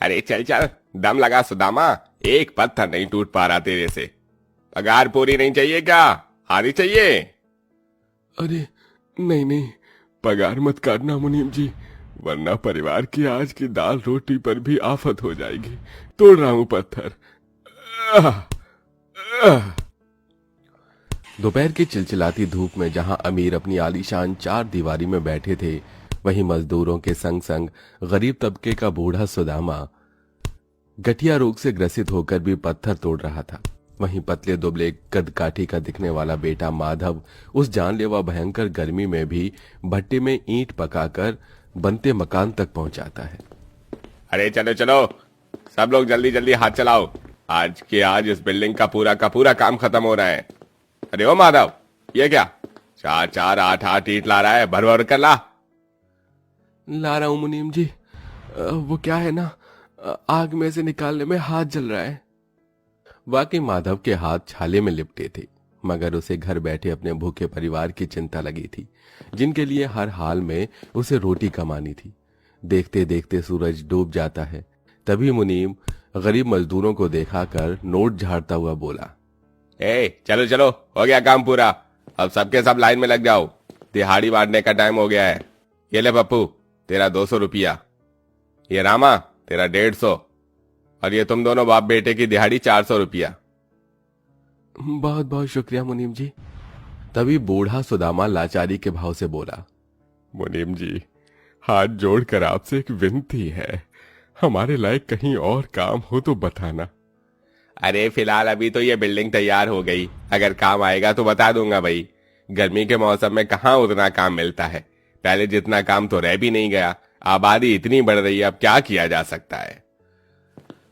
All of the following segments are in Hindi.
अरे चल चल, दम लगा सुदामा, एक पत्थर नहीं टूट पा रहा तेरे से। पगार पूरी नहीं चाहिए क्या? आधी चाहिए? अरे नहीं नहीं, पगार मत काटना मुनीम जी, वरना परिवार की आज की दाल रोटी पर भी आफत हो जाएगी। तोड़ रहा हूं पत्थर। दोपहर की चिलचिलाती धूप में जहां अमीर अपनी आलीशान चार दीवारी में बैठे थे, वहीं मजदूरों के संग संग गरीब तबके का बूढ़ा सुदामा गठिया रोग से ग्रसित होकर भी पत्थर तोड़ रहा था। वहीं पतले दुबले कद काठी का दिखने वाला बेटा माधव उस जानलेवा भयंकर गर्मी में भी भट्टी में ईंट पकाकर बनते मकान तक पहुंचाता है। अरे चलो चलो, सब लोग जल्दी जल्दी हाथ चलाओ, आज के आज इस बिल्डिंग का पूरा काम खत्म हो रहा है। अरे ओ माधव, ये क्या 4-4 8-8 ईंट ला रहा है? भर भर कर ला। ला रहा हूं मुनीम जी, वो क्या है ना, आग में से निकालने में हाथ जल रहा है। वाकई माधव के हाथ छाले में लिपटे थे, मगर उसे घर बैठे अपने भूखे परिवार की चिंता लगी थी, जिनके लिए हर हाल में उसे रोटी कमानी थी। देखते देखते सूरज डूब जाता है। तभी मुनीम गरीब मजदूरों को देखाकर नोट झाड़ता हुआ बोला, ए चलो चलो, हो गया काम पूरा, अब सबके सब लाइन में लग जाओ, दिहाड़ी बांटने का टाइम हो गया है। ये ले पप्पू, तेरा 200 रुपया, ये रामा तेरा 150, और ये तुम दोनों बाप बेटे की दिहाड़ी 400 रुपया। बहुत बहुत शुक्रिया मुनीम जी। तभी बूढ़ा सुदामा लाचारी के भाव से बोला, मुनीम जी, हाथ जोड़कर आपसे एक विनती है, हमारे लायक कहीं और काम हो तो बताना। अरे फिलहाल अभी तो ये बिल्डिंग तैयार हो गई, अगर काम आएगा तो बता दूंगा भाई। गर्मी के मौसम में कहाँ उतना काम मिलता है, पहले जितना काम तो रह भी नहीं गया, आबादी इतनी बढ़ रही है, अब क्या किया जा सकता है।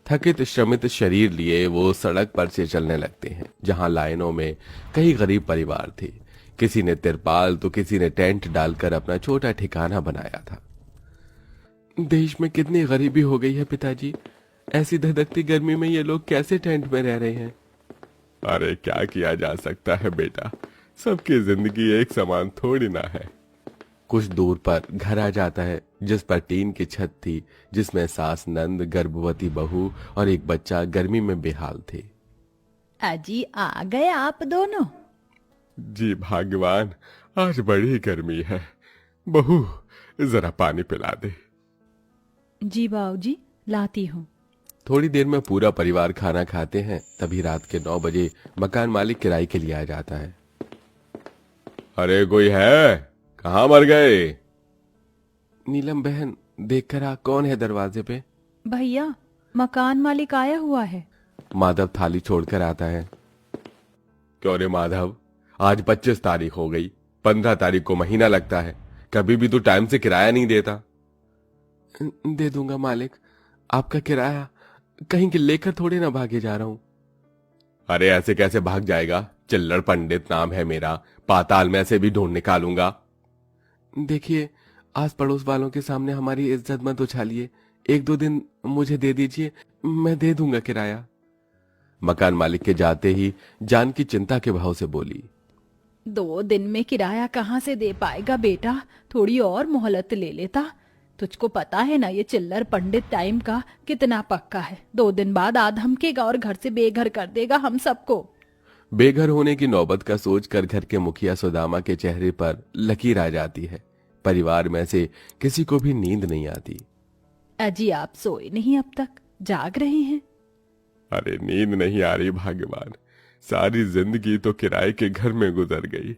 थकित श्रमित शरीर लिए वो सड़क पर से चलने लगते हैं, जहां लाइनों में कई गरीब परिवार थे। किसी ने तिरपाल तो किसी ने टेंट डालकर अपना छोटा ठिकाना बनाया था। देश में कितनी गरीबी हो गई है पिताजी, ऐसी धधकती गर्मी में ये लोग कैसे टेंट में रह रहे हैं। अरे क्या किया जा सकता है बेटा, सबकी जिंदगी एक समान थोड़ी ना है। कुछ दूर पर घर आ जाता है, जिस पर टीन की छत थी, जिसमें सास नंद, गर्भवती बहू और एक बच्चा गर्मी में बेहाल थे। अजी आ गए आप दोनों? जी भाग्यवान, आज बड़ी गर्मी है, बहू जरा पानी पिला दे। जी बाबूजी, लाती हूँ। थोड़ी देर में पूरा परिवार खाना खाते हैं। तभी रात के 9 बजे मकान मालिक किराए के लिए आ जाता है। अरे कोई है? कहाँ मर गए? नीलम बहन, देख कर आ, कौन है दरवाजे पे? भैया, मकान मालिक आया हुआ है। माधव थाली छोड़कर आता है। क्यों रे माधव, आज 25 तारीख हो गई, 15 तारीख को महीना लगता है, कभी भी तू टाइम से किराया नहीं देता। दे दूंगा मालिक, आपका किराया कहीं के लेकर थोड़े ना भागे जा रहा हूं। अरे ऐसे कैसे भाग जाएगा, चिल्लड़ पंडित नाम है मेरा, पाताल में से भी ढूंढ निकालूंगा। देखिए, आस पड़ोस वालों के सामने हमारी इज्जत मत उछालिए, 1-2 दिन मुझे दे दीजिए, मैं दे दूंगा किराया। मकान मालिक के जाते ही जान की चिंता के भाव से बोली, 2 दिन में किराया कहाँ से दे पाएगा बेटा, थोड़ी और मोहलत ले लेता। तुझको पता है ना ये चिल्लर पंडित टाइम का कितना पक्का है, 2 दिन बाद आ धमकेगा और घर से बेघर कर देगा हम सबको। बेघर होने की नौबत का सोचकर घर के मुखिया सुदामा के चेहरे पर लकीर आ जाती है। परिवार में से किसी को भी नींद नहीं आती। अजी आप सोए नहीं अब तक, जाग रहे हैं? अरे नींद नहीं आ रही भाग्यवान, सारी जिंदगी तो किराए के घर में गुजर गई,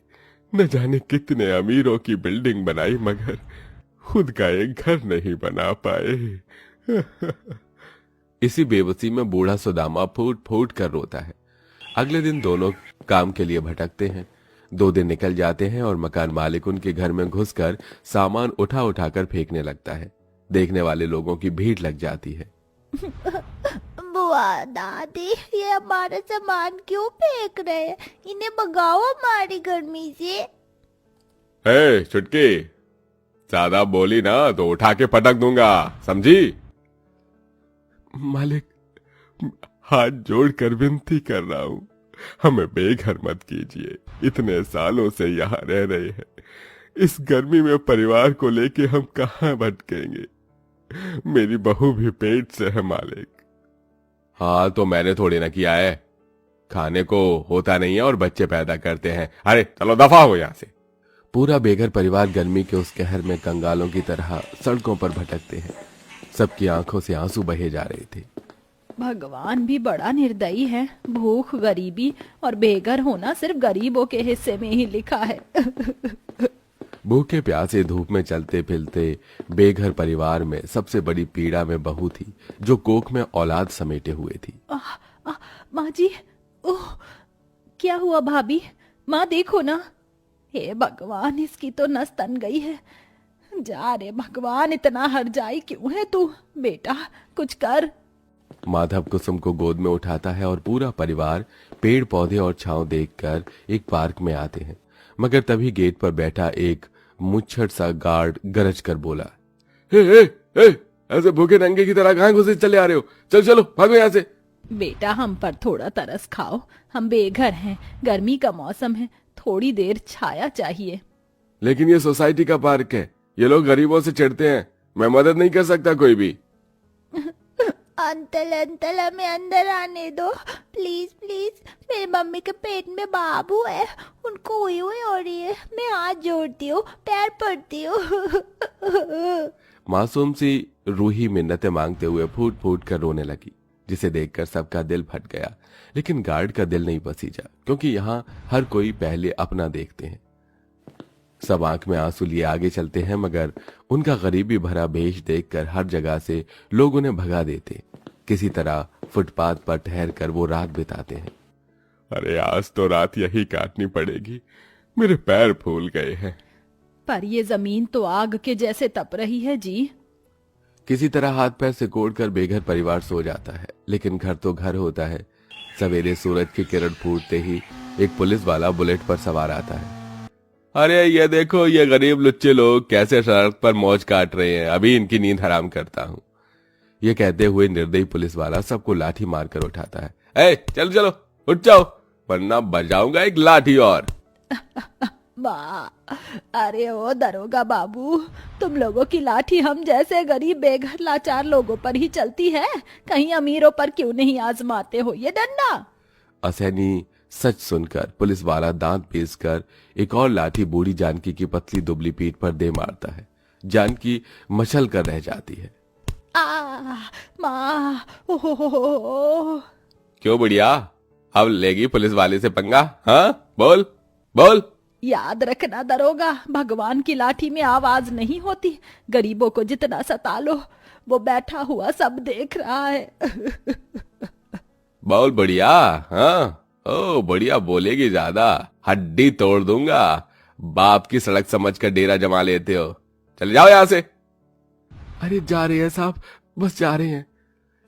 न जाने कितने अमीरों की बिल्डिंग बनाई, मगर खुद का एक घर नहीं बना पाए। इसी बेबसी में बूढ़ा सुदामा फूट फूट कर रोता है। अगले दिन दोनों काम के लिए भटकते हैं। 2 दिन निकल जाते हैं और मकान मालिक उनके घर में घुसकर सामान उठा उठाकर फेंकने लगता है। देखने वाले लोगों की भीड़ लग जाती है। बुआ दादी, ये हमारा सामान क्यों फेंक रहे हैं, इन्हें भगाओ हमारी गर्मी से। हे छुटकी, ज्यादा बोली ना तो उठा के पटक दूंगा, समझी? मालिक, हाथ जोड़कर विनती कर रहा हूँ, हमें बेघर मत कीजिए, इतने सालों से यहाँ रह रहे हैं, इस गर्मी में परिवार को लेके हम कहाँ भटकेंगे। मेरी बहू भी पेट से है मालिक। हाँ तो मैंने थोड़ी ना किया है, खाने को होता नहीं है और बच्चे पैदा करते हैं। अरे चलो दफा हो यहां से। पूरा बेघर परिवार गर्मी के उस कहर में कंगालों की तरह सड़कों पर भटकते हैं। सबकी आंखों से आंसू बहे जा रहे थे। भगवान भी बड़ा निर्दयी है। भूख, गरीबी और बेघर होना सिर्फ गरीबों के हिस्से में ही लिखा है। भूखे प्यासे धूप में चलते फिरते बेघर परिवार में सबसे बड़ी पीड़ा में बहू थी, जो कोख में औलाद समेटे हुए थी। माँ जी, ओह क्या हुआ भाभी? माँ देखो ना। हे भगवान, इसकी तो नस तन गई है। जा रे भगवान, इतना हरजाई क्यों है तू? बेटा कुछ कर। माधव कुसुम को गोद में उठाता है और पूरा परिवार पेड़ पौधे और छांव देखकर एक पार्क में आते हैं। मगर तभी गेट पर बैठा एक मुच्छड़ सा गार्ड गरज कर बोला, हे हे हे, ऐसे भूखे नंगे की तरह कहां घुसे चले आ रहे हो? चल चलो भागो यहाँ से। बेटा हम पर थोड़ा तरस खाओ, हम बेघर हैं, गर्मी का मौसम है, थोड़ी देर छाया चाहिए। लेकिन ये सोसाइटी का पार्क है, ये लोग गरीबों से चिढ़ते हैं, मैं मदद नहीं कर सकता कोई भी। अंकल अंकल हमें अंदर आने दो प्लीज प्लीज। मेरी मम्मी के पेट में बाबू है, उनको हुई हुई हो रही है। मैं हाथ जोड़ती हूँ, पैर पड़ती हूँ। मासूम सी रूही मिन्नतें मांगते हुए फूट फूट कर रोने लगी, जिसे देखकर सबका दिल फट गया। लेकिन गार्ड का दिल नहीं पसीजा, क्योंकि यहाँ हर कोई पहले अपना देखते हैं। सब आंख में आंसू लिए आगे चलते हैं, मगर उनका गरीबी भरा भेष देखकर हर जगह से लोग उन्हें भगा देते। किसी तरह फुटपाथ पर ठहर कर वो रात बिताते हैं। अरे आज तो रात यही काटनी पड़ेगी, मेरे पैर फूल गए हैं। पर ये जमीन तो आग के जैसे तप रही है जी। किसी तरह हाथ पैर सिकोड़कर बेघर परिवार सो जाता है, लेकिन घर तो घर होता है। सवेरे सूरज की किरण फूटते ही एक पुलिस वाला बुलेट पर सवार आता है। अरे ये देखो, ये गरीब लुच्चे लोग कैसे सड़क पर मौज काट रहे हैं, अभी इनकी नींद हराम करता हूँ। ये कहते हुए निर्दयी पुलिस वाला सबको लाठी मारकर उठाता है। ए चलो चलो उठ जाओ, वरना बजाऊंगा एक लाठी और। वाह, अरे ओ दरोगा बाबू, तुम लोगों की लाठी हम जैसे गरीब बेघर लाचार लोगों पर ही चलती है, कहीं अमीरों पर क्यों नहीं आजमाते हो ये डंडा? असहनी सच सुनकर पुलिस वाला दांत पीसकर एक और लाठी बूढ़ी जानकी की पतली दुबली पीठ पर दे मारता है। जानकी मचल कर रह जाती है। माँ, ओहो। क्यों बुढ़िया, अब लेगी पुलिस वाले से पंगा? हाँ बोल बोल। याद रखना दरोगा, भगवान की लाठी में आवाज नहीं होती। गरीबों को जितना सता लो, वो बैठा हुआ सब देख रहा है। बोल बढ़िया। हाँ ओ बढ़िया, बोलेगी ज्यादा हड्डी तोड़ दूंगा। बाप की सड़क समझकर डेरा जमा लेते हो, चले जाओ यहां से। अरे जा रहे हैं साहब, बस जा रहे हैं।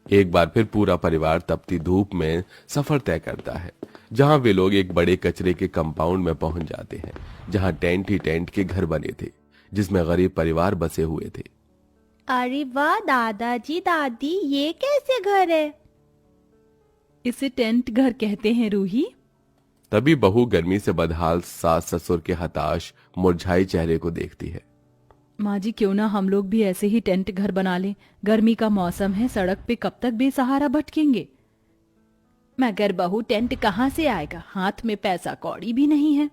एक बार फिर पूरा परिवार तपती धूप में सफर तय करता है, जहां वे लोग एक बड़े कचरे के कंपाउंड में पहुंच जाते हैं, जहां टेंट ही टेंट के घर बने थे, जिसमें गरीब परिवार बसे हुए थे। अरे वाह दादाजी दादी, ये कैसे घर है? इसे टेंट घर कहते हैं रूही। तभी बहू गर्मी से बदहाल सास ससुर के हताश मुरझाए चेहरे को देखती है। माँ जी क्यों ना हम लोग भी ऐसे ही टेंट घर बना लें, गर्मी का मौसम है, सड़क पे कब तक बेसहारा भटकेंगे। मगर बहू टेंट कहाँ से आएगा, हाथ में पैसा कौड़ी भी नहीं है।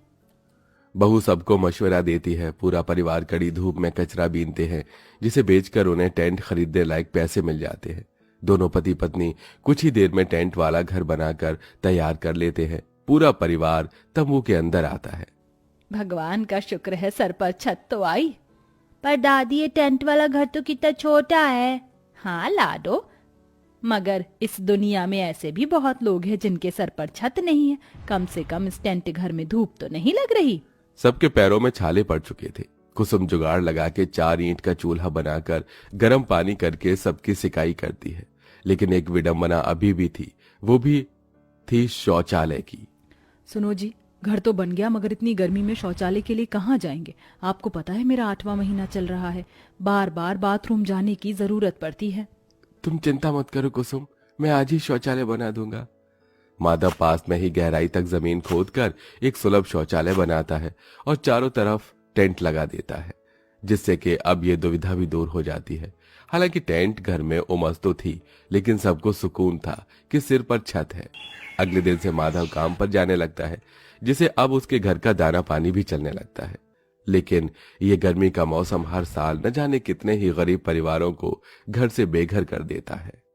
बहू सबको मशवरा देती है। पूरा परिवार कड़ी धूप में कचरा बीनते हैं, जिसे बेचकर उन्हें टेंट खरीदने लायक पैसे मिल जाते हैं। दोनों पति पत्नी कुछ ही देर में टेंट वाला घर बनाकर तैयार कर लेते हैं। पूरा परिवार तंबू के अंदर आता है। भगवान का शुक्र है सर पर छत तो आई। पर दादी ये टेंट वाला घर तो कितना छोटा है। हाँ लाडो, मगर इस दुनिया में ऐसे भी बहुत लोग हैं जिनके सर पर छत नहीं है। कम से कम इस टेंट घर में धूप तो नहीं लग रही। सबके पैरों में छाले पड़ चुके थे। कुसुम जुगाड़ लगा के 4 ईंट का चूल्हा बनाकर गर्म पानी करके सबकी सिकाई करती है। लेकिन एक विडंबना अभी भी थी, वो भी थी शौचालय की। सुनो जी, घर तो बन गया, मगर इतनी गर्मी में शौचालय के लिए कहाँ जाएंगे? आपको पता है मेरा 8वां महीना चल रहा है, बार बार बाथरूम जाने की जरूरत पड़ती है। तुम चिंता मत करो कुसुम, मैं आज ही शौचालय बना दूंगा। माधव पास में ही गहराई तक जमीन खोदकर एक सुलभ शौचालय बनाता है और चारों तरफ टेंट लगा देता है, जिससे कि अब ये दुविधा भी दूर हो जाती है। हालांकि टेंट घर में उमस तो थी, लेकिन सबको सुकून था कि सिर पर छत है। अगले दिन से माधव काम पर जाने लगता है, जिसे अब उसके घर का दाना पानी भी चलने लगता है। लेकिन ये गर्मी का मौसम हर साल न जाने कितने ही गरीब परिवारों को घर से बेघर कर देता है।